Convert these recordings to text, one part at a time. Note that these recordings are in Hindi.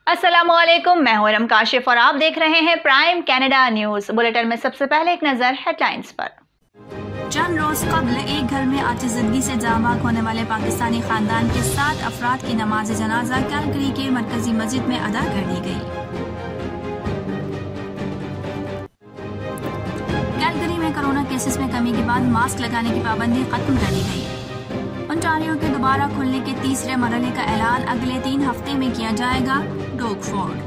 अस्सलामुअलैकुम, मैं हूं काशिफ और आप देख रहे हैं प्राइम कनाडा न्यूज बुलेटिन में। सबसे पहले एक नजर हेडलाइंस पर। चंद रोज कबल एक घर में आतिशज़दगी से जाँ-बाग होने वाले पाकिस्तानी खानदान के 7 अफराद की नमाज जनाजा कैलगरी के मरकजी मस्जिद में अदा कर दी गई। कैलगरी में कोरोना केसेस में कमी के बाद मास्क लगाने की पाबंदी खत्म कर दी गई। ओंटारियो के दोबारा खुलने के तीसरे मरहले का ऐलान अगले 3 हफ्ते में किया जाएगा। डोगफोर्ड।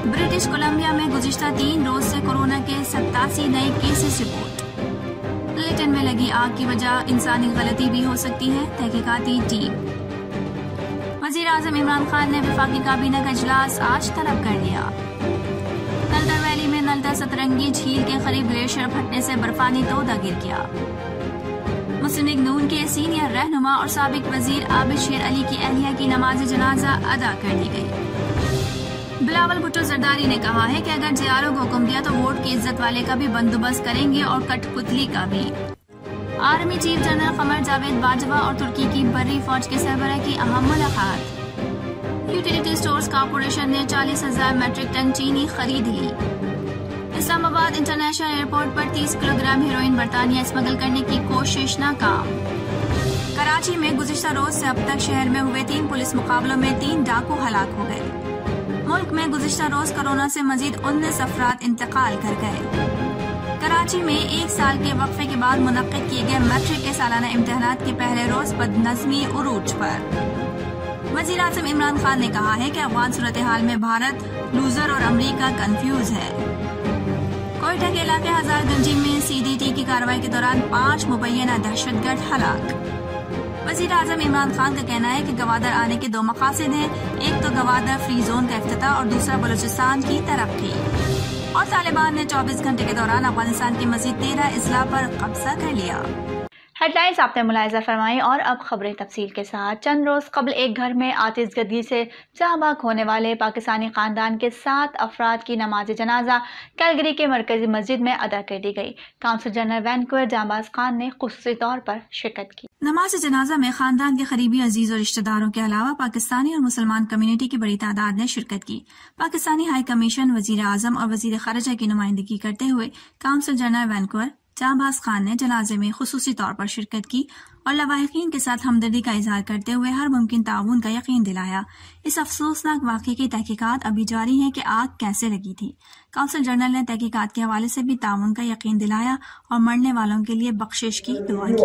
ब्रिटिश कोलंबिया में गुज़िश्ता 3 रोज से कोरोना के 87 नए केसेस रिपोर्ट। ब्रिटेन में लगी आग की वजह इंसानी गलती भी हो सकती है, तहकीकाती टीम। वजीर आजम इमरान खान ने वफाकी काबीना का इजलास आज तलब कर लिया। नलदा वैली में नलदा सतरंगी झील के करीब ग्लेशियर फटने से बर्फानी तोदा गिर गया। मुस्लिम लीग नून के सीनियर रहनुमा और साबिक वजीर आबिद शेर अली की अहलिया की नमाज जनाजा अदा कर दी गई। बिलावल भुट्टो जरदारी ने कहा है कि अगर जियारों को हुक्म दिया तो वोट की इज्जत वाले का भी बंदोबस्त करेंगे और कठपुतली का भी। Army chief general Qamar Javed Bajwa और तुर्की की बर्री फौज के सरबराह की अहम मुलाकात। यूटिलिटी स्टोर्स कॉरपोरेशन ने 40,000 मेट्रिक टन चीनी खरीद ली। इस्लामाबाद इंटरनेशनल एयरपोर्ट पर 30 किलोग्राम हेरोइन बरतानिया स्मगल करने की कोशिश नाकाम। कराची में गुज़िश्ता रोज से अब तक शहर में हुए 3 पुलिस मुकाबलों में 3 डाकू हलाक हो गए। मुल्क में गुज़िश्ता रोज कोरोना से मजीद 19 अफराद इंतकाल कर गए। कराची में 1 साल के वक्फे के बाद मुनक्किद किए गए मैट्रिक के सालाना इम्तिहानात के पहले रोज बदनज़मी उरूज पर। वज़ीर आज़म इमरान खान ने कहा है कि अफगान सूरत हाल में भारत लूजर और अमरीका कंफ्यूज है। कोयटा के इलाके हजारगंजी में CDT की कार्रवाई के दौरान 5 मुबैना दहशतगर्द हलाक। वज़ीर आज़म इमरान खान का कहना है कि गवादर आने के 2 मकासद हैं, एक तो गवादर फ्री जोन का इफ्तिताह और दूसरा बलूचिस्तान की तरक्की। और तालिबान ने 24 घंटे के दौरान अफगानिस्तान की मजीद 13 अजला पर कब्जा कर लिया। हेडलाइंस आपने मुलाहिजा फरमाई और अब खबरें तफसील के साथ। चंद रोज कबल एक घर में आतिशज़दगी से जाँ-बाग होने वाले पाकिस्तानी खानदान के 7 अफराद की नमाज जनाजा कैलगरी के मरकजी मस्जिद में अदा कर दी गई। काउंसिल जनरल वैनकूवर जांबाज खान ने खुसूसी तौर पर शिरकत की। नमाज जनाजा में खानदान के करीबी अजीज और रिश्तेदारों के अलावा पाकिस्तानी और मुसलमान कम्युनिटी की बड़ी तादाद ने शिरकत की। पाकिस्तानी हाई कमीशन, वजीर आजम और वजीर खारजा की नुमाइंदगी करते हुए काउंसिल जनरल वैनकूवर जांबाज खान ने जनाजे में खुसूसी तौर पर शिरकत की और लवाहिकीन के साथ हमदर्दी का इजहार करते हुए हर मुमकिन ताउन का यकीन दिलाया। इस अफसोसनाक वाक़े की तहकीकात अभी जारी है कि आग कैसे लगी थी। काउंसिल जनरल ने तहकीकात के हवाले से भी ताउन का यकीन दिलाया और मरने वालों के लिए बख्शिश की दुआ की।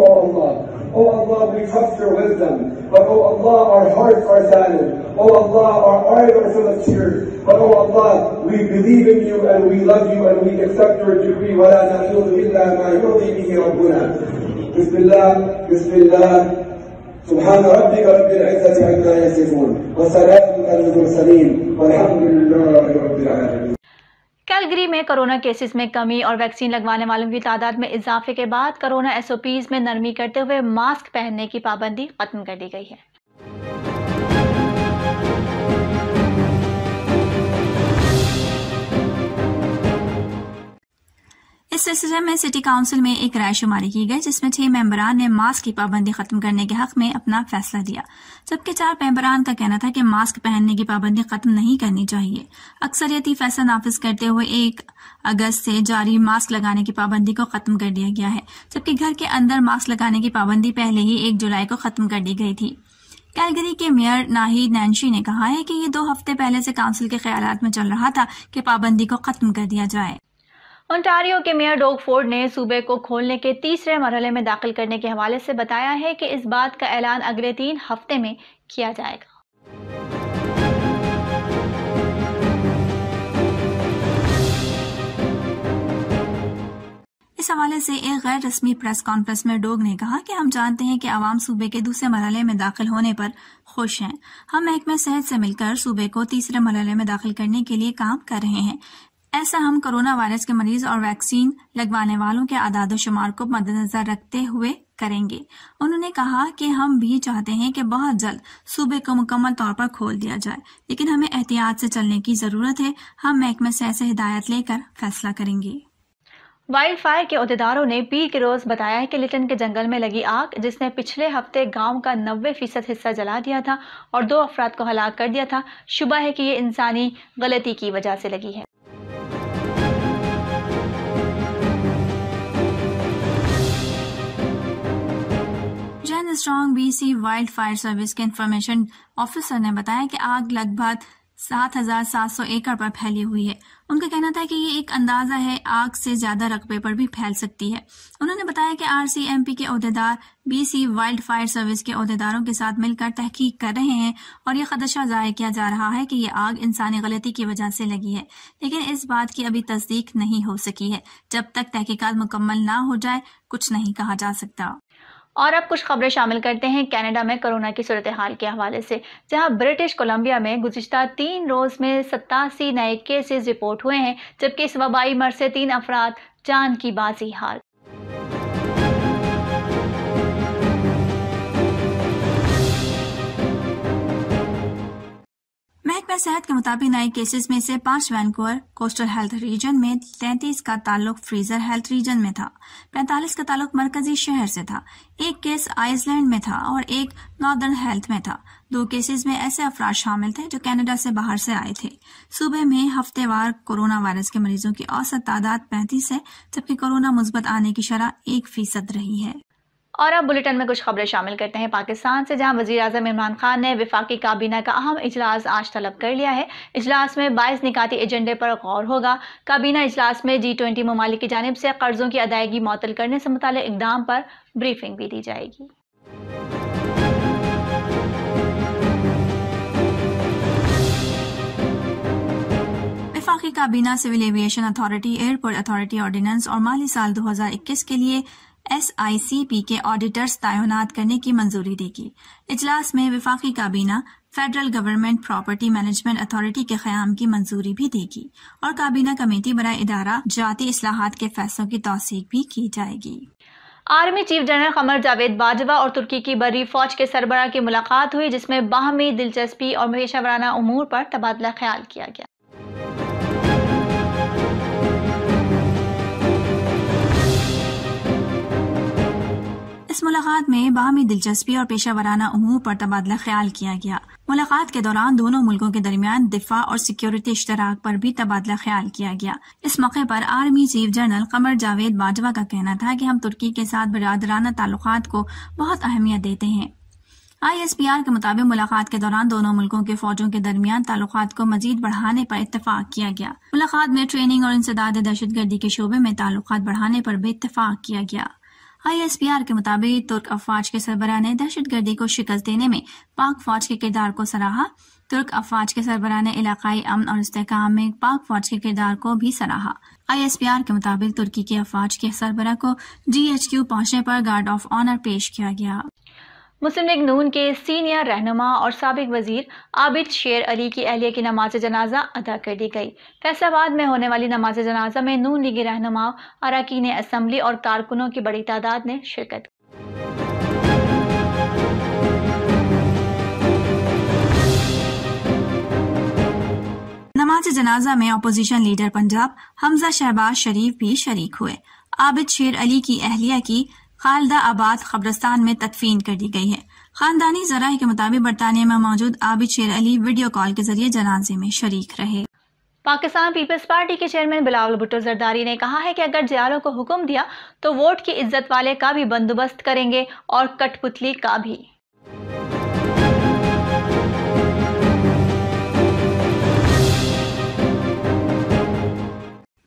सुभान रब्बिक रब्बिल इज्जति अम्मा यसिफून व सलामुन अलल मुरसलीन वल्हम्दुलिल्लाहि रब्बिल आलमीन। कैलगरी में कोरोना केसेस में कमी और वैक्सीन लगवाने वालों की तादाद में इजाफे के बाद कोरोना SOPs में नरमी करते हुए मास्क पहनने की पाबंदी खत्म कर दी गई है। इस सिलसिले में सिटी काउंसिल में एक रायशुमारी की गई, जिसमें 6 मेंबरान ने मास्क की पाबंदी खत्म करने के हक में अपना फैसला दिया, जबकि 4 मेंबरान का कहना था कि मास्क पहनने की पाबंदी खत्म नहीं करनी चाहिए। अक्सरियती फैसला नाफिज करते हुए 1 अगस्त से जारी मास्क लगाने की पाबंदी को खत्म कर दिया गया है, जबकि घर के अंदर मास्क लगाने की पाबंदी पहले ही 1 जुलाई को खत्म कर दी गई थी। कैलगरी के मेयर नाहिद नैंशी ने कहा है कि ये 2 हफ्ते पहले से काउंसिल के ख्यालात में चल रहा था कि पाबंदी को खत्म कर दिया जाए। ओंटारियो के मेयर डोगफोर्ड ने सूबे को खोलने के तीसरे मरहले में दाखिल करने के हवाले से बताया है कि इस बात का ऐलान अगले 3 हफ्ते में किया जाएगा। इस हवाले से एक गैर रस्मी प्रेस कॉन्फ्रेंस में डोग ने कहा कि हम जानते हैं कि आवाम सूबे के दूसरे मरहले में दाखिल होने पर खुश हैं। हम महकमे सेहत से मिलकर सूबे को तीसरे मरहले में दाखिल करने के लिए काम कर रहे हैं। ऐसा हम कोरोना वायरस के मरीज और वैक्सीन लगवाने वालों के आदाद शुमार को मद्देनजर रखते हुए करेंगे। उन्होंने कहा कि हम भी चाहते हैं कि बहुत जल्द सूबे को मुकम्मल तौर पर खोल दिया जाए, लेकिन हमें एहतियात से चलने की जरूरत है। हम महकमे सेहत से हिदायत लेकर फैसला करेंगे। वाइल्ड फायर के अहदेदारों ने पीर के रोज बताया है कि लिटन के जंगल में लगी आग, जिसने पिछले हफ्ते गांव का 90% हिस्सा जला दिया था और 2 अफराद को हलाक कर दिया था, शुबा है कि ये इंसानी गलती की वजह से लगी है। Jain strong BC wild fire service के इंफॉर्मेशन ऑफिसर ने बताया कि आग लगभग 7,700 एकड़ पर फैली हुई है। उनका कहना था कि ये एक अंदाजा है, आग से ज्यादा रकबे पर भी फैल सकती है। उन्होंने बताया कि RCMP के अहदेदार BC वाइल्ड फायर सर्विस के अहदेदारों के साथ मिलकर तहकीक कर रहे हैं और ये खदशा जाहिर किया जा रहा है कि ये आग इंसानी गलती की वजह से लगी है, लेकिन इस बात की अभी तस्दीक नहीं हो सकी है। जब तक तहकीकात मुकम्मल ना हो जाए कुछ नहीं कहा जा सकता। और अब कुछ खबरें शामिल करते हैं कनाडा में कोरोना की सूरत हाल के हवाले से, जहां ब्रिटिश कोलंबिया में गुज़िश्ता 3 रोज़ में 87 नए केसेस रिपोर्ट हुए हैं, जबकि इस वबाई मर्ज से 3 अफराद जान की बाजी हाल। महकमा सेहत के मुताबिक नए केसेस में से 5 वैनकूवर कोस्टल हेल्थ रीजन में, 33 का ताल्लुक फ्रीजर हेल्थ रीजन में था, 45 का ताल्लुक मरकजी शहर से था, 1 केस आइसलैंड में था और 1 नॉर्दर्न हेल्थ में था। 2 केसेस में ऐसे अफराद शामिल थे जो कनाडा से बाहर से आए थे। सूबे में हफ्तेवार कोरोना वायरस के मरीजों की औसत तादाद 35 है, जबकि कोरोना मुस्बत आने की शरह 1% रही है। और अब बुलेटिन में कुछ खबरें शामिल करते हैं पाकिस्तान से, जहां वज़ीर-ए-आज़म इमरान खान ने वफाकी काबीना का अहम इजलास आज तलब कर लिया है। इजलास में 22 निकाती एजेंडे पर गौर होगा। काबीना इजलास में G20 ममालिक की जानिब से कर्जों की अदायगी मुअत्तल करने से मुताल्लिक़ इक़दाम पर ब्रीफिंग भी दी जाएगी। वफाकी काबीना civil aviation authority, airport authority ordinance और माली साल 2021 के लिए SICP के ऑडिटर्स तैनात करने की मंजूरी देगी। इजलास में वफाकी काबीना federal government property management authority के क़याम की मंजूरी भी देगी और काबीना कमेटी बराए इदारा जाती इस्लाहात के फैसलों की तौसीक भी की जाएगी। Army chief general Qamar Javed Bajwa और तुर्की की बर्री फौज के सरबराह की मुलाकात हुई, जिसमें बाहमी दिलचस्पी और पेशेवराना उमूर पर तबादला ख्याल किया गया। इस मुलाकात में बाहमी दिलचस्पी और पेशेवराना उमूर पर तबादला ख्याल किया गया। मुलाकात के दौरान दोनों मुल्कों के दरमियान दिफा और सिक्योरिटी इश्तराक पर भी तबादला ख्याल किया गया। इस मौके पर army chief general Qamar Javed Bajwa का कहना था कि हम तुर्की के साथ बिरादराना ताल्लुकात को बहुत अहमियत देते हैं। ISPR के मुताबिक मुलाकात के दौरान दोनों मुल्कों के फौजों के दरमियान ताल्लुकात को मजीद बढ़ाने पर इत्तेफाक किया गया। मुलाकात में ट्रेनिंग और इंसदाद दहशतगर्दी के शोबे में ताल्लुकात बढ़ाने पर भी इत्तेफाक किया गया। ISPR के मुताबिक तुर्क अफवाज के सरबराह ने दहशतगर्दी को शिकस्त देने में पाक फौज के किरदार को सराहा। तुर्क अफवाज के सरबराह ने इलाकाई अमन और इस्तेहकाम में पाक फौज के किरदार को भी सराहा। ISPR के मुताबिक तुर्की के अफवाज के सरबराह को GHQ पहुंचने पर गार्ड ऑफ ऑनर पेश किया गया। मुस्लिम लीग नून के सीनियर रहनुमा और साबिक वजीर आबिद शेर अली की अहलिया की नमाज जनाजा अदा कर दी गई। फैसलाबाद में होने वाली नमाज जनाजा में नून लीगी रहनुमा, अरकान असम्बली और कारकुनों की बड़ी तादाद ने शिरकत की। नमाज जनाजा में अपोजिशन लीडर पंजाब हमजा शहबाज शरीफ भी शरीक हुए। आबिद शेर अली की अहलिया की खालदा आबाद कब्रिस्तान में तदफीन कर दी गई है। खानदानी ज़राए के मुताबिक बरतानिया में मौजूद आबिद शेर अली वीडियो कॉल के जरिए जनाजे में शरीक रहे। पाकिस्तान पीपल्स पार्टी के चेयरमैन बिलावल भुट्टो जरदारी ने कहा है कि अगर जियालों को हुक्म दिया तो वोट की इज्जत वाले का भी बंदोबस्त करेंगे और कठपुतली का भी।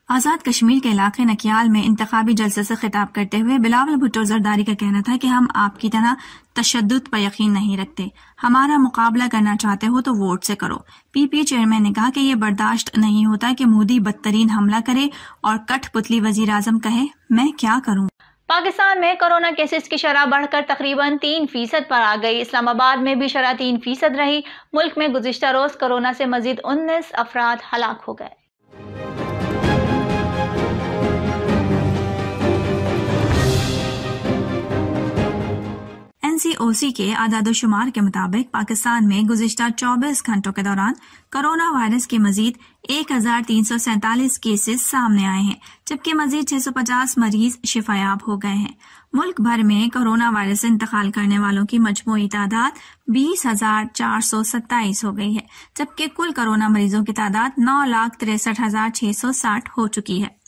आज़ाद कश्मीर के इलाके नकियाल में इंतखाबी जलसे से खिताब करते हुए बिलावल भुट्टो जरदारी का कहना था कि हम आपकी तरह तशद्दुद पर यकीन नहीं रखते, हमारा मुकाबला करना चाहते हो तो वोट से करो। PPA चेयरमैन ने कहा कि ये बर्दाश्त नहीं होता कि मोदी बदतरीन हमला करे और कठपुतली वजीर आजम कहे मैं क्या करूं। पाकिस्तान में कोरोना केसेस की शरह बढ़कर तकरीबन 3% पर आ गई। इस्लामाबाद में भी शरह 3% रही। मुल्क में गुज़िश्ता रोज कोरोना से मजीद 19 अफराद हलाक हो गए। IOC के आदादोशुमार के मुताबिक पाकिस्तान में गुज़िश्ता 24 घंटों के दौरान कोरोना वायरस के मजीद 1347 केसेस सामने आए हैं, जबकि मजीद 650 मरीज शिफायाब हो गए हैं। मुल्क भर में कोरोना वायरस से इंतकाल करने वालों की मजमूई तादाद 20,427 हो गई है, जबकि कुल कोरोना मरीजों की तादाद 9,63,660 हो चुकी है।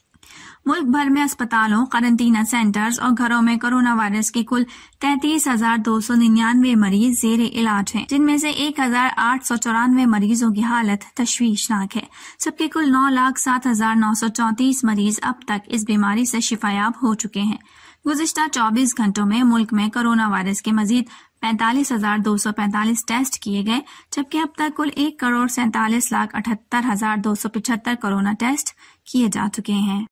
मुल्क भर में अस्पतालों, क्वारंटीना सेंटर्स और घरों में कोरोना वायरस के कुल 33,299 मरीज जेर इलाज हैं, जिनमें से 1,894 मरीजों की हालत तशवीशनाक है, जबकि कुल 9,07,934 मरीज अब तक इस बीमारी से शिफायाब हो चुके हैं। गुज़िश्ता 24 घंटों में मुल्क में कोरोना वायरस के मजीद 45,245 टेस्ट किए गए, जबकि अब तक कुल 1,47,78,275 कोरोना टेस्ट किए जा चुके हैं।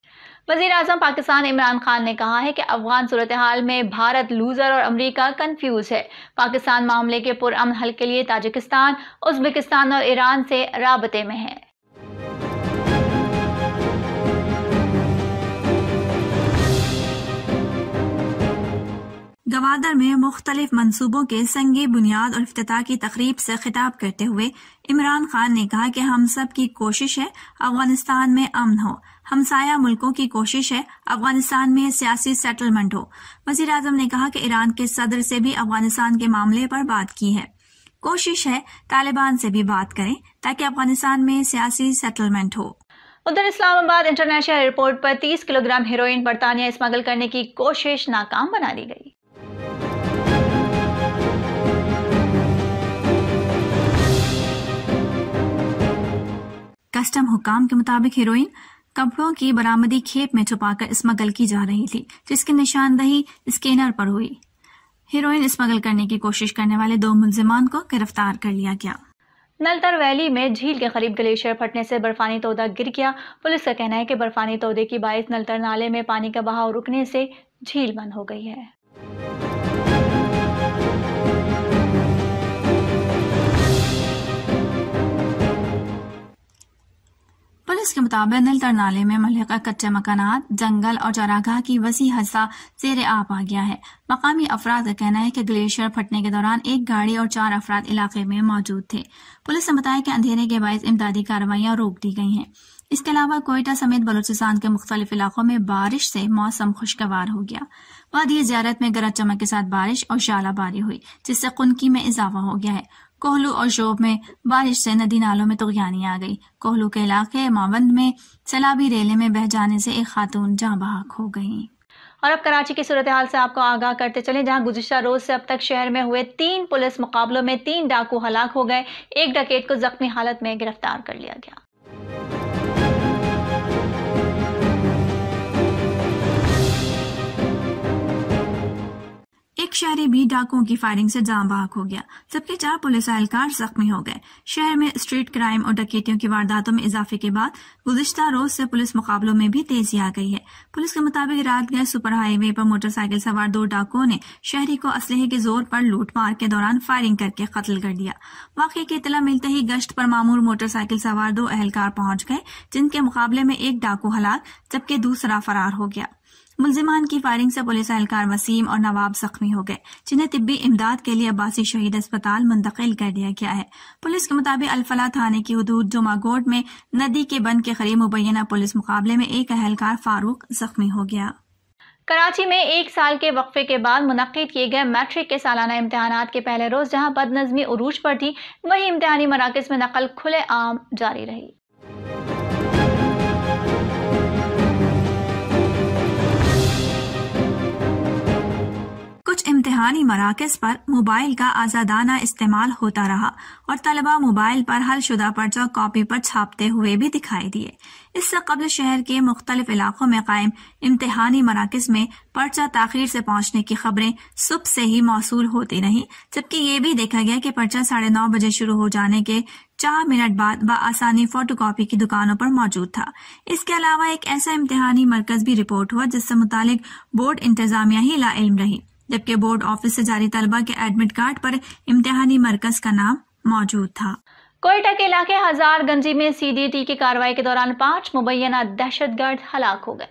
वज़ीर आज़म पाकिस्तान इमरान खान ने कहा है कि अफगान सूरत हाल में भारत लूजर और अमेरिका कंफ्यूज है। पाकिस्तान मामले के पुरअमन हल के लिए ताजिकिस्तान, उज़्बेकिस्तान और ईरान से राबते में है। गवादर में मुख्तलिफ मंसूबों के संगी बुनियाद और इफ्तिताह की तकरीब से खिताब करते हुए इमरान खान ने कहा कि हम सब की कोशिश है अफगानिस्तान में अमन हो, हमसाया मुल्कों की कोशिश है अफगानिस्तान में सियासी सेटलमेंट हो। वज़ीर आज़म ने कहा कि ईरान के सदर से भी अफगानिस्तान के मामले पर बात की है। कोशिश है तालिबान से भी बात करें ताकि अफगानिस्तान में सियासी सेटलमेंट हो। उधर इस्लामाबाद इंटरनेशनल एयरपोर्ट पर 30 किलोग्राम हेरोइन बरतानिया स्मगल करने की कोशिश नाकाम बना दी गई। कस्टम हुकाम के मुताबिक हेरोइन कपड़ों की बरामदी खेप में छुपाकर स्मगल की जा रही थी, जिसकी निशानदही स्कैनर पर हुई। हेरोइन स्मगल करने की कोशिश करने वाले 2 मुलजिमान को गिरफ्तार कर लिया गया। नलतर वैली में झील के करीब ग्लेशियर फटने से बर्फानी तोदा गिर गया। पुलिस का कहना है कि बर्फानी तोदे की बाइस नलतर नाले में पानी का बहाव रुकने से झील बंद हो गई है। पुलिस के मुताबिक नलतर नाले में मलहका कच्चे मकानात, जंगल और चरागाह की वसी हिस्सा जेर आब आ गया है। मकामी अफराद का कहना है कि ग्लेशियर फटने के दौरान एक गाड़ी और 4 अफराद इलाके में मौजूद थे। पुलिस ने बताया कि अंधेरे के बायस इमदादी कार्रवाइयां रोक दी गई हैं। इसके अलावा कोयटा समेत बलूचिस्तान के मुख्तलिफ इलाकों में बारिश से मौसम खुशगवार हो गया। वादी ज़ियारत में गरज चमक के साथ बारिश और शालाबारी हुई, जिससे खुनकी में इजाफा हो गया है। कोहलू और शोब में बारिश से नदी नालों में तुग़यानी आ गई। कोहलू के इलाके मावंद में सैलाबी रेले में बह जाने से एक खातून जाँ बहक हो गई। और अब कराची की सूरत हाल से आपको आगाह करते चले, जहां गुज़िश्ता रोज से अब तक शहर में हुए 3 पुलिस मुकाबलों में 3 डाकू हलाक हो गए। एक डकैत को जख्मी हालत में गिरफ्तार कर लिया गया। एक शहरी भी डाकुओं की फायरिंग से जाँ बहक हो गया, जबकि 4 पुलिस एहलकार जख्मी हो गए। शहर में स्ट्रीट क्राइम और डकैतियों की वारदातों में इजाफे के बाद गुज़िश्ता रोज से पुलिस मुकाबलों में भी तेजी आ गई है। पुलिस के मुताबिक रात गए सुपर हाईवे पर मोटरसाइकिल सवार 2 डाकुओं ने शहरी को असलहे के जोर पर लूटमार के दौरान फायरिंग करके कत्ल कर दिया। वाक़े की इत्तला मिलते ही गश्त पर मामूर मोटरसाइकिल सवार 2 एहलकार पहुंच गए, जिनके मुकाबले में एक डाकू हलाक जबकि दूसरा फरार हो गया। मुलजिमान की फायरिंग से पुलिस एहलकार वसीम और नवाब जख्मी हो गए, जिन्हें तिब्बी इमदाद के लिए अब्बासी शहीद अस्पताल मुंतकिल कर दिया गया है। पुलिस के मुताबिक अल-फलाह थाने की हुदूद जुमागोट में नदी के बंद के करीब मुबैना पुलिस मुकाबले में एक एहलकार फारूक जख्मी हो गया। कराची में 1 साल के वक्फे के बाद मुनक्किद किए गए मैट्रिक के सालाना इम्तिहानात के पहले रोज जहां बदनज़मी उरूज पर थी, वहीं इम्तिहानी मराकज़ में नकल खुले आम जारी रही। कुछ इम्तिहानी मराकज़ पर मोबाइल का आज़ादाना इस्तेमाल होता रहा और तलबा मोबाइल पर हल शुदा पर्चा कॉपी पर छापते हुए भी दिखाई दिए। इससे कबल शहर के मुख्तलिफ इलाकों में कायम इम्तिहानी मराकज़ में पर्चा ताख़ीर से पहुंचने की खबरें सुबह से ही मौसूल होती रहीं, जबकि ये भी देखा गया कि पर्चा 9:30 बजे शुरू हो जाने के 4 मिनट बाद बआसानी फोटोकॉपी की दुकानों पर मौजूद था। इसके अलावा एक ऐसा इम्तिहानी मरकज भी रिपोर्ट हुआ जिससे मुतालिक बोर्ड इंतजामिया ही लाइल्म रही, जबकि बोर्ड ऑफिस से जारी तलबा के एडमिट कार्ड पर इम्तिहानी मरकज का नाम मौजूद था। कोयटा के इलाके हजारगंजी में CDT की कार्रवाई के दौरान 5 मुबैना दहशतगर्द हलाक हो गए।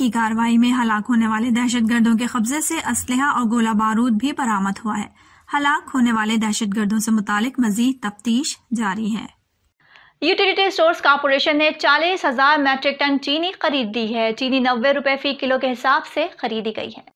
की कार्रवाई में हलाक होने वाले दहशतगर्दों के कब्जे से असलहा और गोला बारूद भी बरामद हुआ है। हलाक होने वाले दहशतगर्दों से मुतालिक मजीद तफ्तीश जारी है। यूटिलिटी स्टोर्स कॉरपोरेशन ने 40,000 मैट्रिक टन चीनी खरीद दी है। चीनी 90 रुपए फी किलो के हिसाब से खरीदी गई है।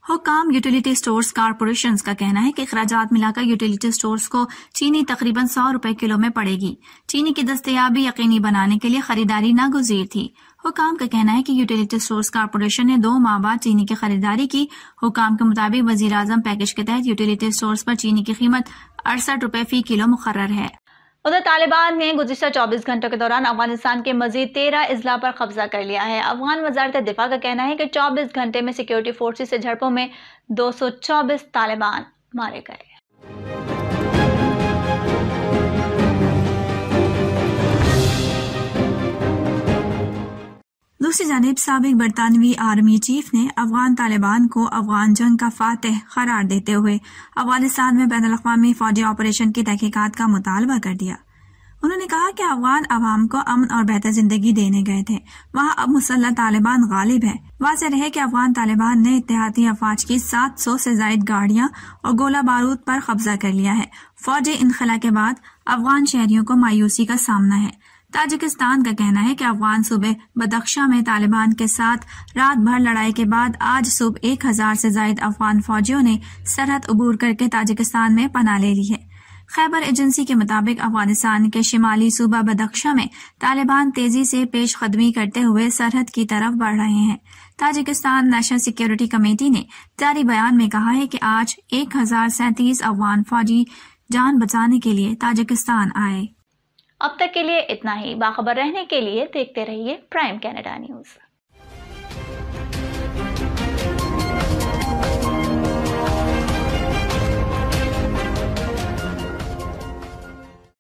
हुकाम यूटिलिटी स्टोर्स कॉरपोरेशन का कहना है कि अखराजात मिलाकर यूटिलिटी स्टोर्स को चीनी तकरीबन 100 रुपए किलो में पड़ेगी। चीनी की दस्तयाबी यकीनी बनाने के लिए खरीदारी नागुज़ीर थी। हुकाम का कहना है कि यूटिलिटी स्टोर्स कॉरपोरेशन ने 2 माह बाद चीनी की खरीदारी की। हुकाम के मुताबिक वजीर आजम पैकेज के तहत यूटिलिटी स्टोर्स पर चीनी की कीमत 68 रुपए फी किलो मुकर्रर है। उधर तालिबान ने गुज़िश्ता 24 घंटों के दौरान अफगानिस्तान के मजीद 13 अजला पर कब्जा कर लिया है। अफगान वजारत दिफा का कहना है कि 24 घंटे में सिक्योरिटी फोर्सेस से झड़पों में 224 तालिबान मारे गए। दूसरी जानिब साबिक बरतानवी आर्मी चीफ ने अफगान तालिबान को अफगान जंग का फातिह करार देते हुए अफगानिस्तान में बैनुल-अक़वामी फौजी ऑपरेशन की तहकीकात का मुतालबा कर दिया। उन्होंने कहा कि अफगान अवाम को अमन और बेहतर जिंदगी देने गए थे, वहां अब मुसल्लह तालिबान गालिब है। वाज़ेह रहे कि अफगान तालिबान ने इत्तेहादी अफवाज की 700 से जायद गाड़ियां और गोला बारूद पर कब्जा कर लिया है। फौजी इनखला के बाद अफगान शहरियों को मायूसी का सामना है। ताजिकिस्तान का कहना है कि अफगान सूबे बदख्शा में तालिबान के साथ रात भर लड़ाई के बाद आज सुबह 1000 से जायद अफगान फौजियों ने सरहद अबूर करके ताजिकिस्तान में पनाह ले ली है। खैबर एजेंसी के मुताबिक अफगानिस्तान के शिमाली सूबा बदख्शा में तालिबान तेजी से पेश कदमी करते हुए सरहद की तरफ बढ़ रहे हैं। ताजिकिस्तान नेशनल सिक्योरिटी कमेटी ने जारी बयान में कहा है कि आज 1037 अफगान फौजी जान बचाने के लिए ताजिकिस्तान आए। अब तक के लिए इतना ही। बाखबर रहने के लिए देखते रहिए प्राइम कनाडा न्यूज़।